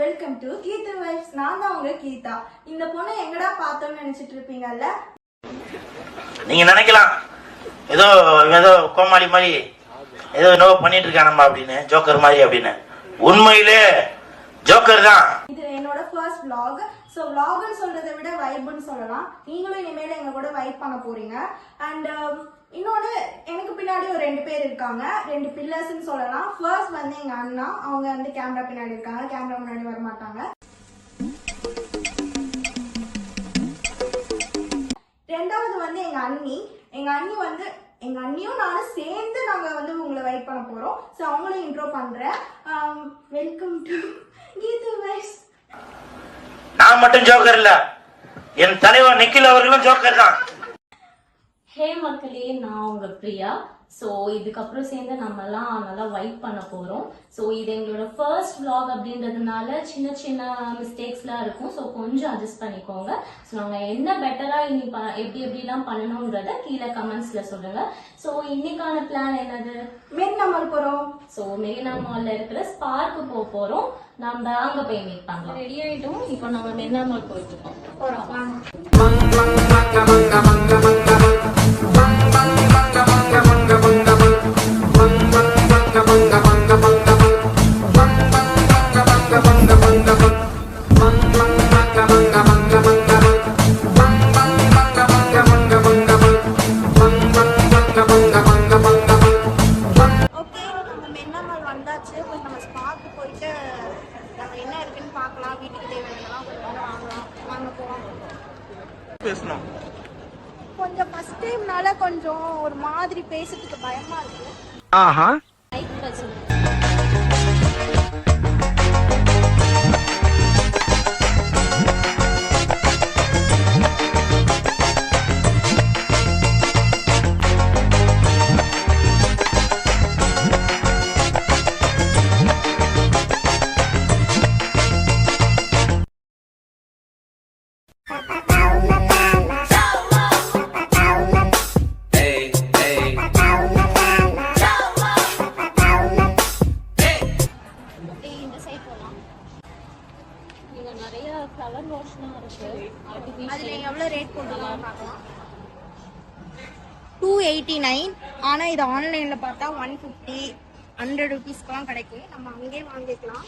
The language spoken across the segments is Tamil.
Welcome to Geetha vibes. நான் தான் உங்க கீதா. இந்த பொண்ணை எங்கடா பார்த்தோம்னு நினைச்சிட்டு இருப்பீங்கல்ல. நீங்க நினைக்கலாம் ஏதோ ஏதோ கோமாளி மாதிரி ஏதோ என்னவோ பண்ணிட்டு இருக்கானம்மா அப்படின்னு, ஜோக்கர் மாதிரி அப்படின்னு. உண்மையிலே ஜோக்கர் தான். இது என்னோட ஃபர்ஸ்ட் vlog. ஸோ vlogன்னு சொல்றதை விட வைப்னு சொல்லலாம். நீங்களும் இனிமேல் எங்க கூட வைப் பண்ண போறீங்க. அண்ட் இன்னொன்று, எனக்கு பின்னாடி ஒரு 2 பேர் இருக்காங்க, 2 பில்லர்ஸ்ன்னு சொல்லலாம். ஃபர்ஸ்ட் வந்து எங்க அண்ணா, அவங்க வந்து கேமரா பின்னாடி இருக்காங்க, கேமரா முன்னாடி வர மாட்டாங்க. ரெண்டாவது வந்து எங்க அண்ணி. எங்க அண்ணியும் நானும் சேர்ந்து நாங்க வந்து உங்களை வெயிட் பண்ண போறோம். ஸோ அவங்களையும் இன்ட்ரோ பண்றேன். Welcome to Geetha vibes. நான் மட்டும் ஜோக்கர் இல்ல, என் தலைவர் நிக்கில் அவர்களும் ஜோக்கர் தான். ஹே மக்களே, நான் உங்க பிரியா. ஸோ இதுக்கப்புறம் சேர்ந்து நம்மலாம் நல்லா வைப் பண்ண போகிறோம். ஸோ இது எங்களோட ஃபர்ஸ்ட் vlog அப்படின்றதுனால சின்ன சின்ன மிஸ்டேக்ஸ்லாம் இருக்கும். ஸோ கொஞ்சம் அட்ஜஸ்ட் பண்ணிக்கோங்க. ஸோ நாங்கள் என்ன பெட்டராக இனி எப்படி எப்படிலாம் பண்ணணுன்றத கீழே கமெண்ட்ஸில் சொல்லுங்கள். ஸோ இன்னைக்கான பிளான் என்னது? மெரினா மால் போகிறோம். ஸோ மெரினா மாலில் இருக்கிற ஸ்பார்க்கு போக போகிறோம். நம்ம அங்கே போய் மீட் பண்ணலாம். ரெடி ஆகிட்டோம். இப்போ நம்ம மெரினா மால் போயிட்டு இருக்கோம். கொஞ்சம் ஃபர்ஸ்ட் டைம்னால கொஞ்சம் ஒரு மாதிரி பேசுறதுக்கு பயமா இருக்கு. ஆஹா. $289. ஆனா இது ஆன்லைன்ல பார்த்தா 150 100 ரூபீஸ்க்குலாம் கிடைக்கும். நம்ம அங்கேயே வாங்கிக்கலாம்.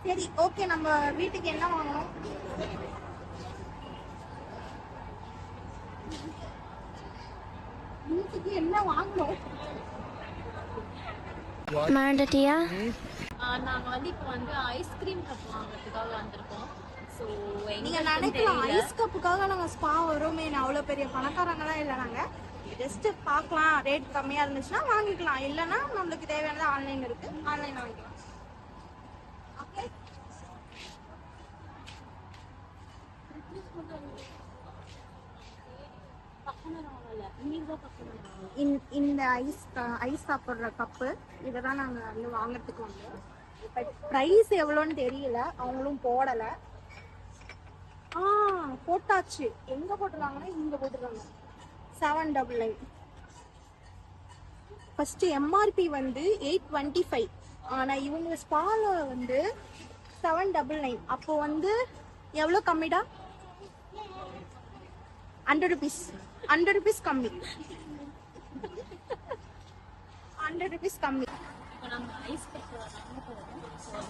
சரி, ஓகே. நம்ம வீட்டுக்கு என்ன வாங்கணும்? வீட்டுக்கு என்ன வாங்கணும்? மாண்டட்டியா? நாங்க வந்து இப்போ வந்து ஐஸ்கிரீம் கப் வாங்குறதுக்காக வந்திருக்கோம். ஸோ நீங்க நினைக்கலாம் ஐஸ் கப்புக்காக நாங்க ஸ்பா வரோமே, அவ்வளோ பெரிய பணக்காரங்களாம் இல்லை. நாங்க ஜஸ்ட் பார்க்கலாம், ரேட் கம்மியா இருந்துச்சுன்னா வாங்கிக்கலாம், இல்லைன்னா நம்மளுக்கு தேவையானது ஆன்லைன் இருக்கு, ஆன்லைன் வாங்கிக்கலாம். ஓகே, இந்த ஐஸ் சாப்பிட்ற கப்பு இதைதான் நாங்க வந்து வாங்கறதுக்கு வந்தோம். பட் ப்ரைஸ் எவ்வளோன்னு தெரியல, அவங்களும் போடலை. போட்டாச்சு. எங்க போட்டுருக்காங்கன்னா இங்க போட்டுருக்காங்க 799. ஃபர்ஸ்ட் எம்ஆர்பி வந்து 825. ஆனா இவங்க ஸ்பால வந்து 799. அப்போ வந்து எவ்வளோ கம்மிடா? 100 ரூபீஸ். 100 ரூபீஸ் கம்மி. 100 ரூபீஸ் கம்மி. இப்போ நம்ம ஐஸ்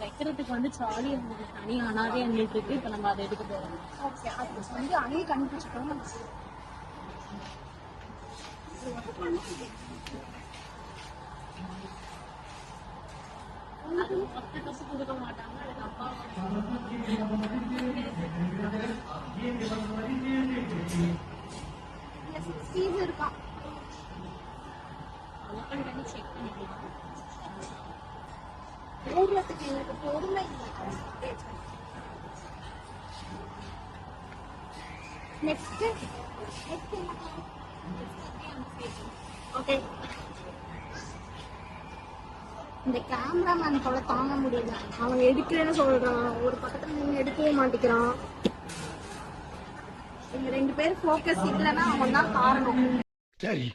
வைக்கிறதுக்கு வந்து சாலி எங்களுக்கு தனி அனாதே எங்களுக்கு இருக்கு. இப்போ நம்ம அதை எடுக்க போகிறோம். ஓகே, அது வந்து அங்கேயே கண்டுபிடிச்சிட்டோம். கப்பு கொடுக்க மாட்டாங்க. அதுக்கு அப்பா இருக்கான். ஓப்பன் பண்ணி செக் பண்ணிக்கலாம். ஊர்லத்துக்கு எங்களுக்கு பொறுமை இல்லை. நெக்ஸ்ட் ஓகே இந்த கேமராமேன் போல தாங்க முடியல. அவன் எடுக்கிறேன்னு சொல்றான், ஒரு பக்கத்துல நீங்க எடுக்கவே மாட்டேங்கிறான். இங்க 2 பேர் ஃபோக்கஸ் இல்லைன்னா அவன் தான் காரணம். சரி,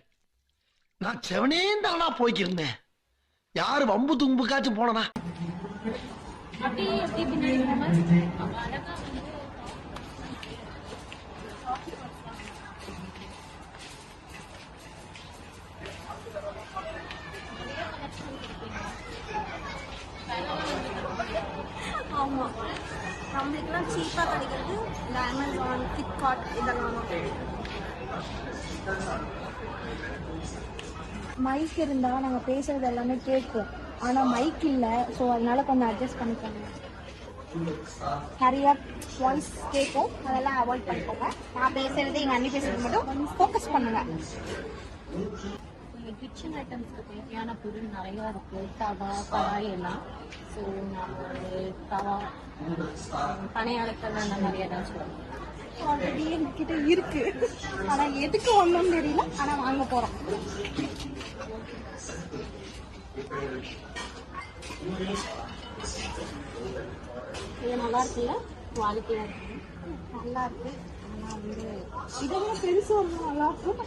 நான் செவனே தானா போய்க்கிருந்தேன். யாரு வம்பு தும்புக்காச்சும் போனனா? அப்படியே எப்படி பின்னாடி போகாம அழகா ஆமா, நம்மளுக்குலாம் சீப்பா கிடைக்கிறது இந்த அமேசான், ஃபிளிப்கார்ட் இதெல்லாம் தான். மைக் இருந்தா நாங்க பேசுறது எல்லாமே கேட்கும், ஆனா மைக் இல்ல. ஸோ அதனால கொஞ்சம் அட்ஜஸ்ட் பண்ணிக்கோங்க. நிறைய வாய்ஸ் கேட்கும், அதெல்லாம் அவாய்ட் பண்ணிக்கோங்க. நான் பேசுறது எங்க அண்ணி பேசுறது மட்டும் ஃபோக்கஸ் பண்ணுங்க. கிச்சன் ஐட்டம்ஸ்க்கு தேவையான பொருள் நிறையா இருக்கு. தவா, கடாய் எல்லாம். ஸோ நான் தவா, பனை அளக்கல் அந்த மாதிரி ஏதாச்சும் ஆல்ரெடி எங்ககிட்ட இருக்கு, ஆனா எதுக்கு ஒன்றும் தெரியல. ஆனா வாங்க போறோம். இது நல்லா இருக்குல்ல, குவாலிட்டியா இருக்கு, நல்லா இருக்கு. ஆனா வந்து இதெல்லாம் பெருசு ஒன்றும் நல்லா இருக்கும்.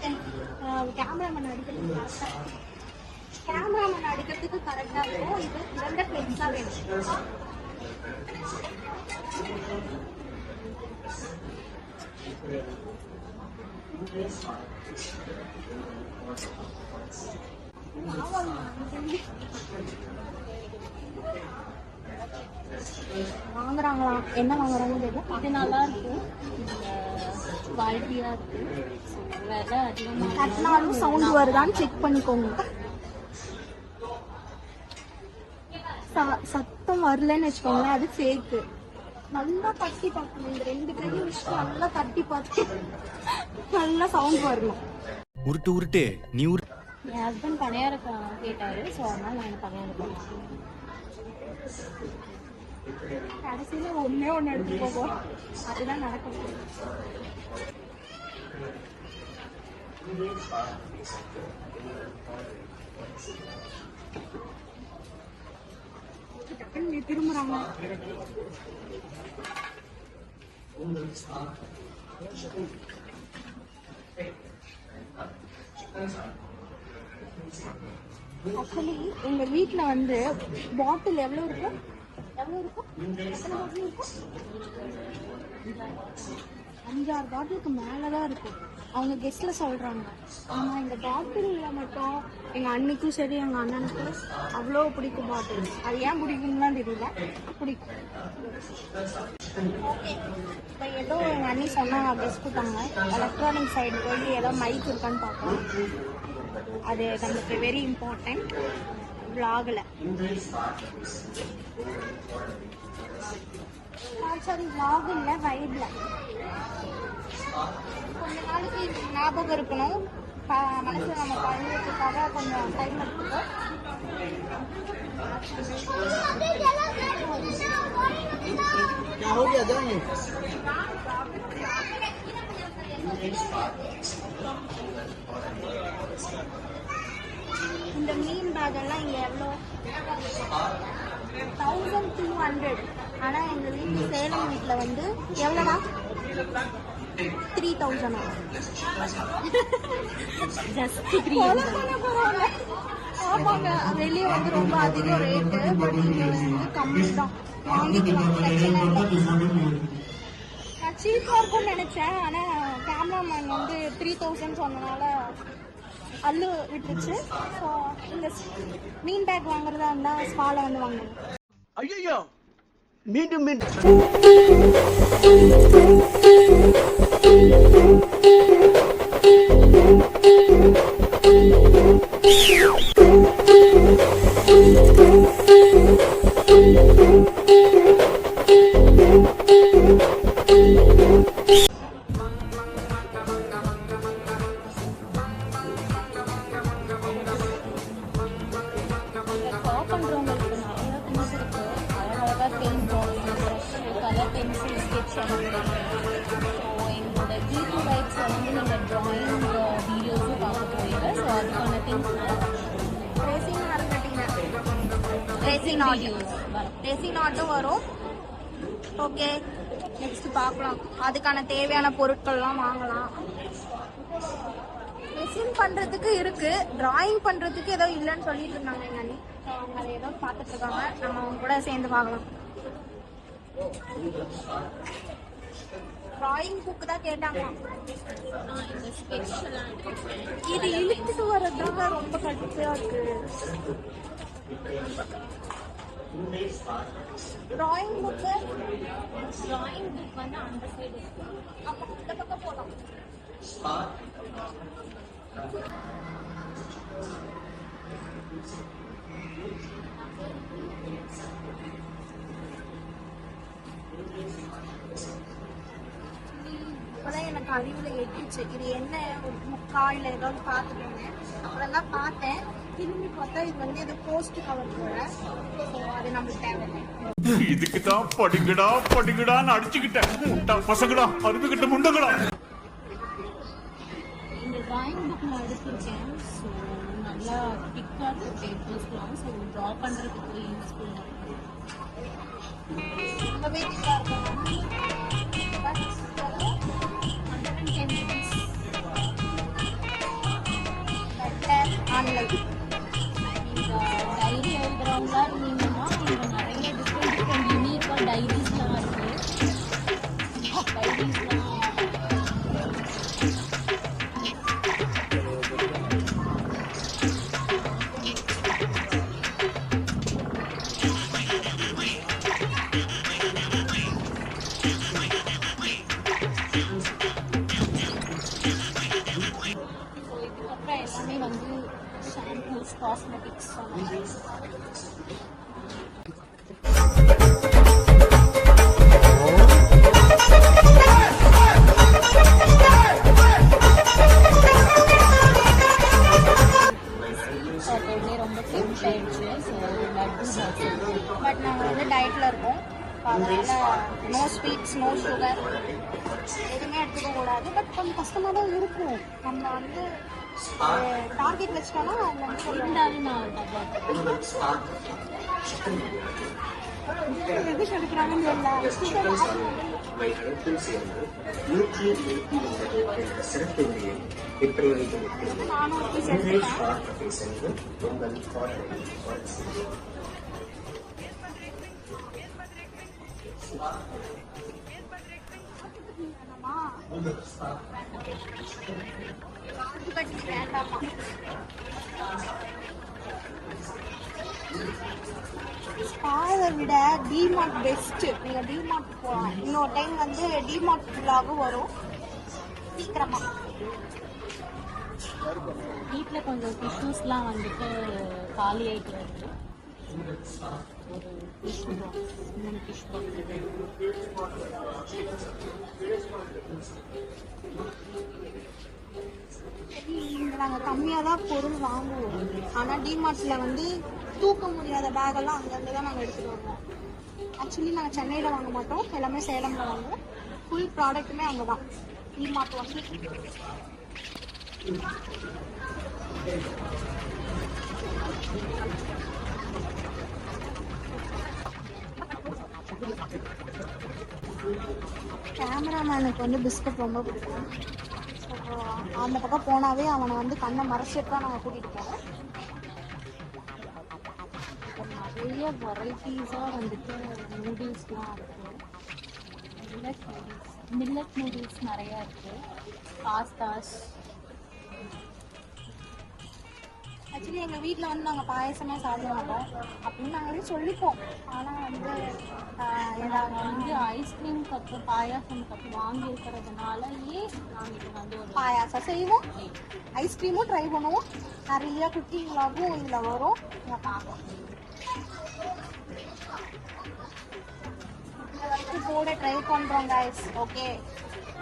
கேமராமேன் அடிக்கிறதுக்கு கரெக்டா இருக்கும். இது 2 பெருசா வேணும். வாங்குறாங்களா? என்ன வாங்குறாங்கன்னு தெரியல. இது நல்லா இருக்கு, குவாலிட்டியா இருக்கு. விலை அதிகமாக கட்டினாலும் சவுண்ட் வருதான்னு செக் பண்ணிக்கோங்க. சத்தம் வரலன்னு வச்சுக்கோங்களேன், அது ஃபேக்கு. நல்லா தட்டி பார்க்கணும். இந்த 2 கையும் வச்சு நல்லா தட்டி பார்த்து நல்லா சவுண்ட் வரணும். உருட்டு நீ என் ஹஸ்பண்ட் பணியார கேட்டாரு. ஸோ அதனால நான் பணியாரம் கடைசியில ஒண்ணு எடுத்து போவோம். அதுதான் நடக்கும். திரும்புறாங்க. ஆக்சுவலி எங்க வீட்டுல வந்து பாட்டில் எவ்வளவு இருக்கும்? எத்தனை பாட்டில் இருக்கும்? 5-6 பாட்டிலுக்கு மேலதான் இருக்கும். அவங்க கெஸ்ட்ல சொல்றாங்க. ஆனா இந்த பாட்டில்ல மட்டும் எங்க அண்ணிக்கும் சரி எங்க அண்ணனுக்கும் அவ்வளோ பிடிக்கும் பாட்டில். அது ஏன் பிடிக்கும்லாம் தெரியல, பிடிக்கும். ஓகே, இப்போ ஏதோ எங்க அண்ணி சொன்னாங்க, கெஸ்ட் கொடுத்தாங்க. எலக்ட்ரானிக் சைடு போய் ஏதோ மைக் இருக்கான்னு பார்க்கலாம். அது நமக்கு வெரி இம்பார்ட்டன்ட் vlogல. சாரி, vlog இல்ல, வைப்ல. கொஞ்ச நாளைக்கு ஞாபகம் இருக்கணும், மனசுல நம்ம குழந்தைக்காக கொஞ்சம் டைம் எடுத்துக்கோ. இந்த மீன் பேக் எல்லாம் இங்க எவ்வளோ? 1200. ஆனா எங்க வீட்டு சேலம் வீட்டுல வந்து எவ்வளோடா? 3000. ஆமாங்க, வெளியே வந்து ரொம்ப அதிகம் ரேட்டு. பட் இங்க வந்து கம்மி தான், வாங்கிக்கலாம், பிரச்சனை இல்லை. நான் சீப்பா இருக்கும்னு நினைச்சேன், ஆனா கேமராமேன் வந்து 3000 சொன்னனால அல்லு விட்டுருச்சு. ஸோ இந்த மீன் பேக் வாங்குறதா இருந்தா ஸ்பால வந்து வாங்கணும். ஐயோ, மீண்டும் மீண்டும் பண்றவங்களுக்கு நிறைய திங்ஸ் இருக்கு. அழகழகா paint drawing, colour pencil, sketch எங்களோட ஜிபி லைட்ஸை வந்து நீங்கள் ட்ராயிங் வீடியோஸும் பார்க்க போறீங்க. ஸோ அதுக்கான திங்ஸ் ட்ரெஸ்ஸிங் மறந்துட்டீங்க. ரெசின் ஆர்ட்டும் வரும். ஓகே, நெக்ஸ்ட் பார்க்கலாம். அதுக்கான தேவையான பொருட்கள்லாம் வாங்கலாம். ரெசின் பண்றதுக்கு இருக்கு, டிராயிங் பண்றதுக்கு ஏதோ இல்லைன்னு சொல்லிட்டு இருந்தாங்க எங்க அண்ணி. அவங்க அதை ஏதோ பார்த்துட்டு இருக்காங்க, நம்ம அவங்க கூட சேர்ந்து பார்க்கலாம். டிராயிங் புக் தான் கேட்டாங்க. இது இழுத்துட்டு வர்றதுதாங்க ரொம்ப கடுப்பா இருக்கு. டிராயிங் புக் வந்து அந்த சைடு, அப்ப இந்த பக்கம் போலாம். இப்பதான் எனக்கு அறிவுல எட்டுச்சு இது என்ன முக்கால் ஏதாவது பார்த்துட்டு இருந்தேன். அப்புறம் தான் பார்த்தேன், திரும்பி பார்த்தா இது வந்து ஏதோ போஸ்ட் கவர் போல. அது நம்மளுக்கு தேவையில்லை. இதுக்குதான் படிக்கடான்னு அடிச்சுக்கிட்டேன் பசங்களா அருமைகிட்ட முண்டங்களா. இந்த டிராயிங் புக் நான் எடுத்திருக்கேன். ஸோ நல்லா திக்காக இருக்கும் பேப்பர்ஸ்லாம். ஸோ ட்ரா பண்ணுறதுக்கு யூஸ்ஃபுல்லாக இருக்கும். ரொம்பவே திக்கா இருக்கும். இந்த டைரி எழுதுறவங்களா இருந்தீங்கன்னா இங்கே நிறைய டிஃப்ரெண்ட் யூனிக்காக டைரிஸ்லாம் இருக்குது. டைரிஸ்லாம் எல்லாமே வந்து ஷாம்பூஸ், காஸ்மெட்டிக்ஸ். ரொம்ப டெம்ட் ஆயிடுச்சு. ஸோ லட்டு பட் நாங்கள் வந்து டயட்ல இருக்கோம். அதனால நோ ஸ்வீட்ஸ், நோ சுகர் எதுவுமே எடுத்துக்க கூடாது. பட் கொஞ்சம் கஷ்டமாக தான் இருக்கும். நம்ம வந்து டார்கெட் வச்சிட்டோம்னா அவங்க வந்து இருந்தாலும் நான் எது கிடைக்கிறாங்கன்னு தெரியல. நானும் வேண்டாமா. ஸ்பாவை விட டிமார்ட் பெஸ்ட். நீங்க டிமார்ட் போகலாம். இன்னொரு டைம் வந்து டிமார்ட் vlog வரும் சீக்கிரமா. வீட்டில் கொஞ்சம் டிஷ்யூஸ்லாம் வந்துட்டு காலி ஆகிட்டு வருது. ஒரு டிஷ்யூ பாக்ஸ், 3 டிஷ்யூ நாங்கள் கம்மியாக தான் பொருள் வாங்குவோம். ஆனால் டிமார்ட்ஸில் வந்து தூக்க முடியாத பேக்கெல்லாம் அங்கேருந்து தான் நாங்கள் எடுத்துகிட்டு வருவோம். ஆக்சுவலி நாங்கள் சென்னையில் வாங்க மாட்டோம், எல்லாமே சேலமில் வாங்குவோம். ஃபுல் ப்ராடக்ட்டுமே அங்கே தான். டிமார்ட் வந்து கேமராமேனுக்கு வந்து பிஸ்கட் ரொம்ப பிடிக்கும். அந்த பக்கம் போனாவே அவனை வந்து கண்ணை மறைச்சிட்டு தான் நாங்கள் கூட்டிகிட்டு போவோம். நிறைய வெரைட்டிஸாக வந்துட்டு நூடுல்ஸ்லாம் இருக்குது. மில்லட் நூடுல்ஸ் நிறையா இருக்குது. பாஸ்தாஸ். ஆக்சுவலி எங்கள் வீட்டில் வந்து நாங்கள் பாயசமே சாப்பிட மாட்டோம் அப்படின்னு நாங்களே சொல்லிப்போம். ஆனால் வந்து நாங்கள் வந்து ஐஸ்கிரீம் கப்பு, பாயாசம் கப்பு வாங்கி இருக்கிறதுனாலயே நாங்கள் இது வந்து ஒரு பாயாசம் செய்வோம், ஐஸ்கிரீமும் ட்ரை பண்ணுவோம். நிறைய குக்கிங் vlog-ம் இதில் வரும், நீங்கள் பார்க்கலாம். போட ட்ரை பண்ணுறோம் கைஸ். ஓகே,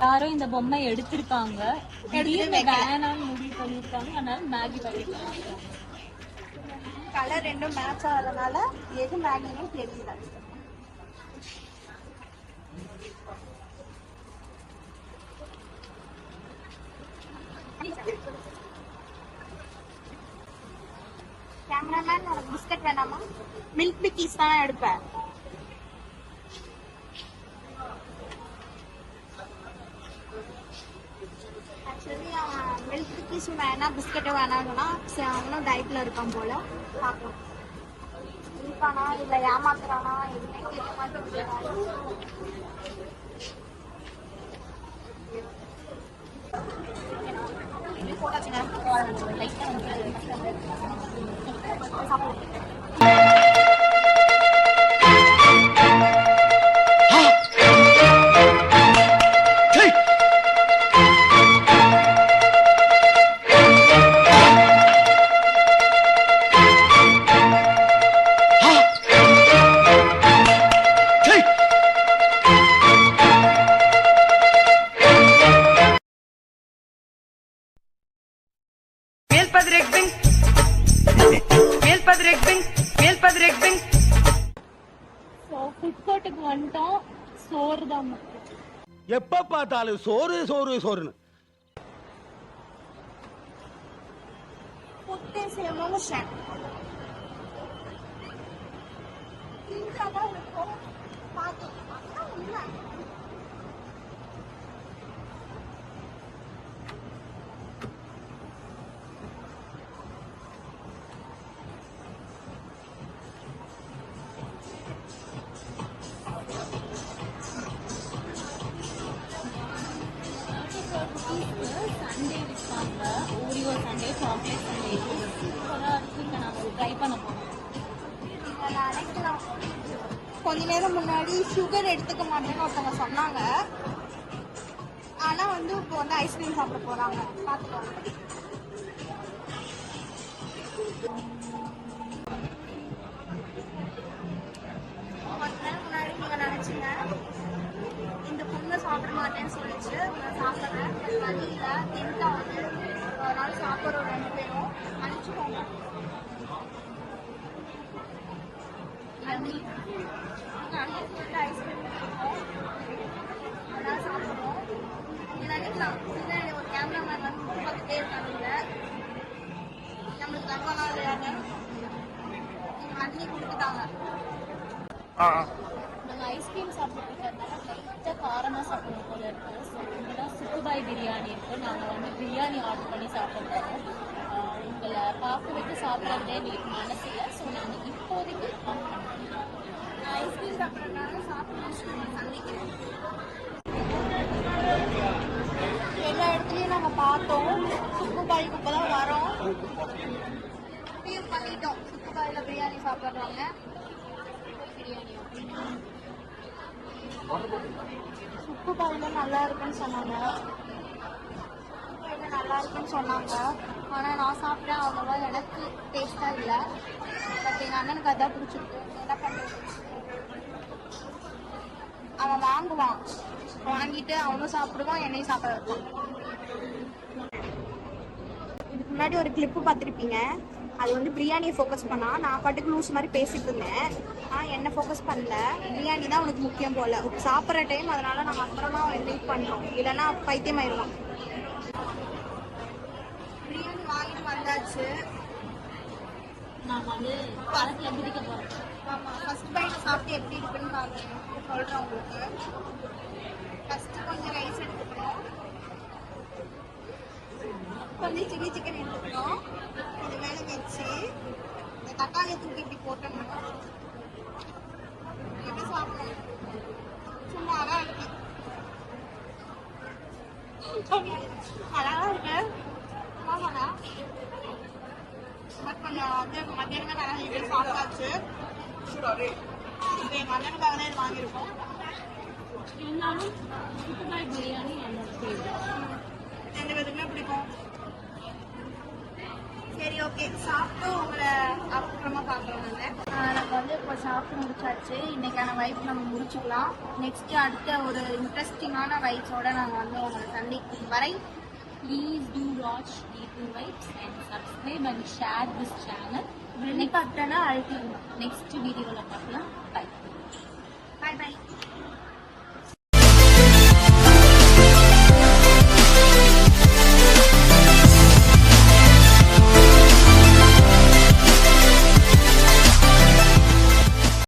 யாரும் இந்த பொம்மை எடுத்திருக்காங்க, திடீர்னு வேணாம்னு முடிவு பண்ணியிருக்காங்க. அதனால மேகி பண்ணிருக்காங்க. கலர் ரெண்டும் மேட்ச் ஆகிறதுனால எது மேகின்னு தெரியல. கேமராமேன், உனக்கு பிஸ்கட் வேணாமா? மில்க் பிக்கீஸ் தான் எடுப்பேன். ஆக்சுவலி அவன் மில்க் பிக்கீஸும் வேணாம் பிஸ்கட்டும் வேணாம்னா சரி அவனும் டயட்ல இருக்கான் போல. பார்க்கலாம் இருக்கானா இல்ல ஏமாத்துறானா எதுவுமே கேட்க மாட்டேன். ஃபுட்கோர்ட்டுக்கு வந்துட்டோம். சோறு தான் எப்ப பார்த்தாலும் சோறு சோறு சோறுன்னு. Potesse emotion. சண்டே விற்பாங்க. ஓரியோ சண்டே, சாக்லேட் சண்டே சூப்பராக இருக்கு. இங்கே நாங்கள் ட்ரை பண்ண போகிறோம். கொஞ்ச நேரம் முன்னாடி சுகர் எடுத்துக்க மாட்டேன்னு ஒருத்தவங்க சொன்னாங்க. ஆனா வந்து இப்போ வந்து ஐஸ்கிரீம் சாப்பிட போறாங்க. பாத்துக்கோங்க. கொஞ்ச நேரம் முன்னாடி நீங்க நினைச்சீங்க இந்த பொண்ணு சாப்பிட மாட்டேன்னு சொல்லிச்சு. நான் சாப்பிட்றேன். வழியில தின்ட்டா வந்து ஒரு நாள் சாப்பிட்றோம் 2 பேரும். அனுப்பிச்சுக்கோங்க. ஐஸ்கிரீம் அதெல்லாம் சாப்பிடுவோம். நினைக்கலாம் பின்னாடி ஒரு கேமராமேன் வந்து பார்த்துட்டே இருக்காங்க. நம்மளுக்கு தப்பாலாம் இல்லையாங்க. அண்ணி கொடுத்துட்டாங்க. நாங்கள் ஐஸ்கிரீம் சாப்பிட்றதுனால லைட்டாக காரமாக சாப்பிடணும் போல இருக்குது. ஸோ இங்கெல்லாம் சுக்குபாய் பிரியாணி இருக்குது. நாங்கள் வந்து பிரியாணி ஆர்டர் பண்ணி சாப்பிட்றோம். உங்களை பார்க்க விட்டு சாப்பிட்றதே எங்களுக்கு மனசு இல்லை. ஸோ நாங்கள் இப்போதைக்கு ஐஸ்கிரீம் சாப்பிட்றதுனால சாப்பிட்டு சந்திக்கிறேன். எல்லா இடத்துலையும் நாங்கள் பார்த்தோம். சுக்குபாய்க்கு இப்போ தான் வரோம். முடிவு பண்ணிட்டோம். சுக்குபாயில் பிரியாணி சாப்பிட்றாங்க. சுக்குபாயில் நல்லா இருக்குன்னு சொன்னாங்க. நல்லா இருக்குன்னு சொன்னாங்க. ஆனால் நான் சாப்பிட்டேன். அவ்வளோவா எனக்கு டேஸ்டாக இல்லை. பட் எங்கள் அண்ணனுக்கு அதான் பிடிச்சிருக்கு. என்ன பண்ணுறது, அவன் வாங்குவான். வாங்கிட்டு அவனும் சாப்பிடுவான், என்னையும் சாப்பிட வைப்பான். இதுக்கு முன்னாடி ஒரு கிளிப்பு பார்த்துருப்பீங்க. அது வந்து பிரியாணியை ஃபோக்கஸ் பண்ணா. நான் பாட்டுக்கு லூஸ் மாதிரி பேசிட்டு இருந்தேன். என்ன ஃபோக்கஸ் பண்ணல. பிரியாணி தான் அவனுக்கு முக்கியம் போல. சாப்பிட்ற டைம் அதனால நம்ம அப்புறமா வெயிட் பண்ணுறோம். இல்லைன்னா பைத்தியம் ஆயிடுவான். பிரியாணி வாங்கிட்டு வந்தாச்சு. நாங்கள் வந்து பழத்தில் குதிக்க போகிறோம். ஆமாம், ஃபர்ஸ்ட் பைட் சாப்பிட்டு எப்படி இருக்குன்னு சொல்கிறேன் உங்களுக்கு. ஃபர்ஸ்ட் கொஞ்சம் ரைஸ் எடுத்துக்கணும். கொஞ்சம் சில்லி சிக்கன் எடுத்துக்கணும். இது மேலே வச்சு இந்த தக்காளியை தூக்கி இப்படி போட்டோம்னா எப்படி சாப்பிடணும். சும்மா அழகா இருக்கு. அழகா இருக்கு. ஆமாண்ணா. பட் கொஞ்சம் வந்து மத்தியானமே நிறைய சாப்பிட்டாச்சு. எங்கள் அண்ணனுக்காக தான் இது வாங்கியிருக்கோம். இருந்தாலும் சுக்குபாய் பிரியாணி என்னோட ஃபேவரட். 2 பேருக்குமே பிடிக்கும். சரி, ஓகே. சாப்பிட்டு உங்களை அப்புறமா பார்க்குறோம். நாங்கள் வந்து இப்போ சாப்பிட்டு முடிச்சாச்சு. இன்னைக்கான வைப் நம்ம முடிச்சுக்கலாம். நெக்ஸ்ட் அடுத்த ஒரு இன்ட்ரெஸ்டிங்கான வைப்ஸோட நாங்கள் வந்து உங்களை சந்திக்கும் வரை Please do watch Deepu Vibes and subscribe and share this channel. Bell பட்டனை அழுத்திடுங்க. Next video la paakalam. Bye. Bye bye.